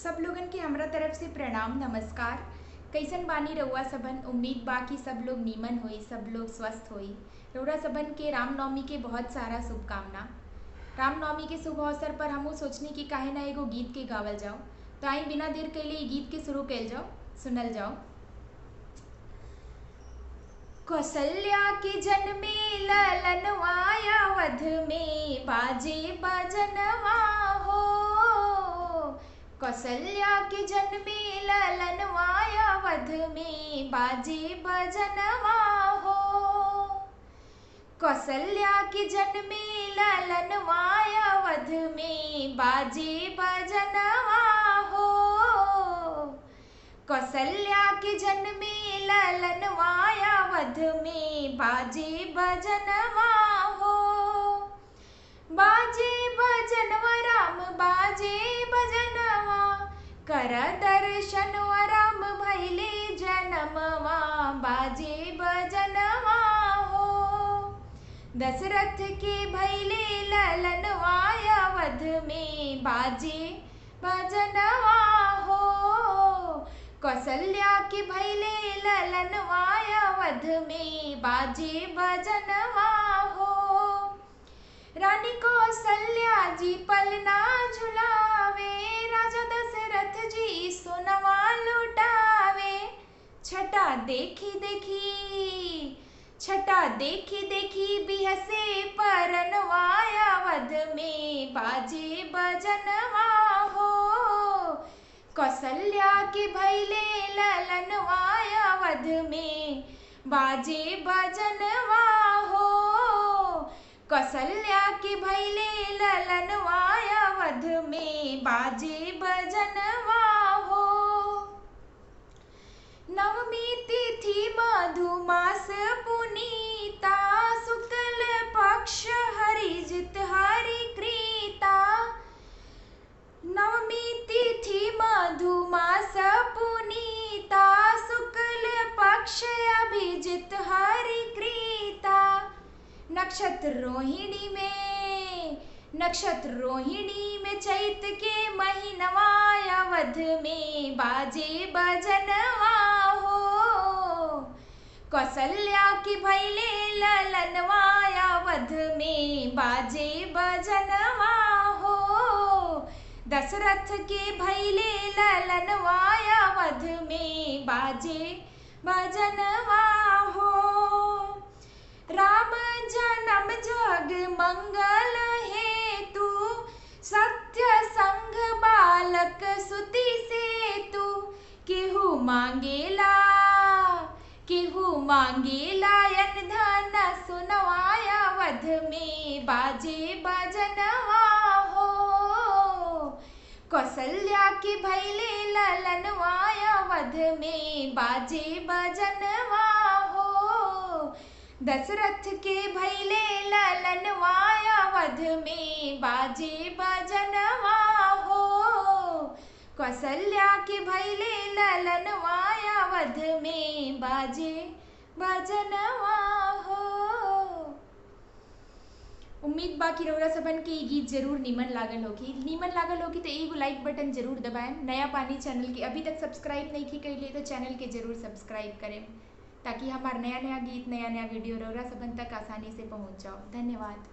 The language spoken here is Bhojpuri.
सब लोगन के हमरा तरफ से प्रणाम नमस्कार। कैसन बानी रउआ सबन। उम्मीद बा कि सब लोग नीमन होई, सब लोग स्वस्थ होई। रउआ सबन के रामनवमी के बहुत सारा शुभकामना। रामनवमी के शुभ अवसर पर हमहू सोचनी कि काहे ना एगो गीत के गावल जाओ। तो आई बिना देर कैले ई गीत के शुरू कैल जाओ, सुनल जाओ। कौसल्या के जन्मे ललनवा अवध में बाजे बजनवा हो। कौसल्या के जन्मे ललनवा अवध में बाजे बजनवा हो। कौसल्या के जन्मे ललनवा अवध में बाजे बजनवा हो। कौसल्या के जन्मे ललनवा अवध में बाजे बजनवा हो। बाजे बजनवा राम बाजे बजनवा, कर दर्शनवा राम भैले जनमवा। बाजे बजनवा हो। दशरथ के भैले ललनवा अवध में बाजे बजनवा हो। कौसल्या के भैले ललनवा अवध में बाजे बजनवा हो। रानी कौसल्या जी पलना झुलावे, राजा दशरथ जी सोनवा लुटावे। छटा देखी देखी बिहसे परनवा अवध में बाजे बजनवा हो। कौसल्या के भैले ललनवा अवध में बाजे बजनवा हो। कौसल्या के भैले ललनवा अवध में बाजे बजनवा हो। नवमी तिथि मधुमास पुनीता, शुक्ल पक्ष हरिजित हरिकृता। नवमी तिथि मधुमास पुनीता, शुक्ल पक्ष अभिजित हरिकृता। नक्षत्र रोहिणी में चैत के महीनवा अवध में बाजे बजनवा हो। कौसल्या के भैले ललनवा अवध में बाजे बजनवा हो। दशरथ के भैले ललनवा अवध में बाजे बजनवा हो। राम जन्म जग मंगल हेतु, सत्य संग बालक सुति सेतु। केहू मांगेला यन धन सुनवा अवध में बाजे बजनवा हो। कौसल्या के भैले ललनवा अवध में बाजे बजनवा हो। दशरथ के भैले ललनवा अवध में बाजे बजनवा हो। कौसल्या के भैले ललनवा अवध में बाजे बजनवा हो। उम्मीद बा कि रउरा सबन के ई गीत जरूर नीमन लागल होगी तो एगो लाइक बटन जरूर दबाएं। नया पानी चैनल के अभी तक सब्सक्राइब नहीं की कैले तो चैनल के जरूर सब्सक्राइब करें, ताकि हमार नया नया गीत नया नया वीडियो रउरा सबन तक आसानी से पहुंच जाओ। धन्यवाद।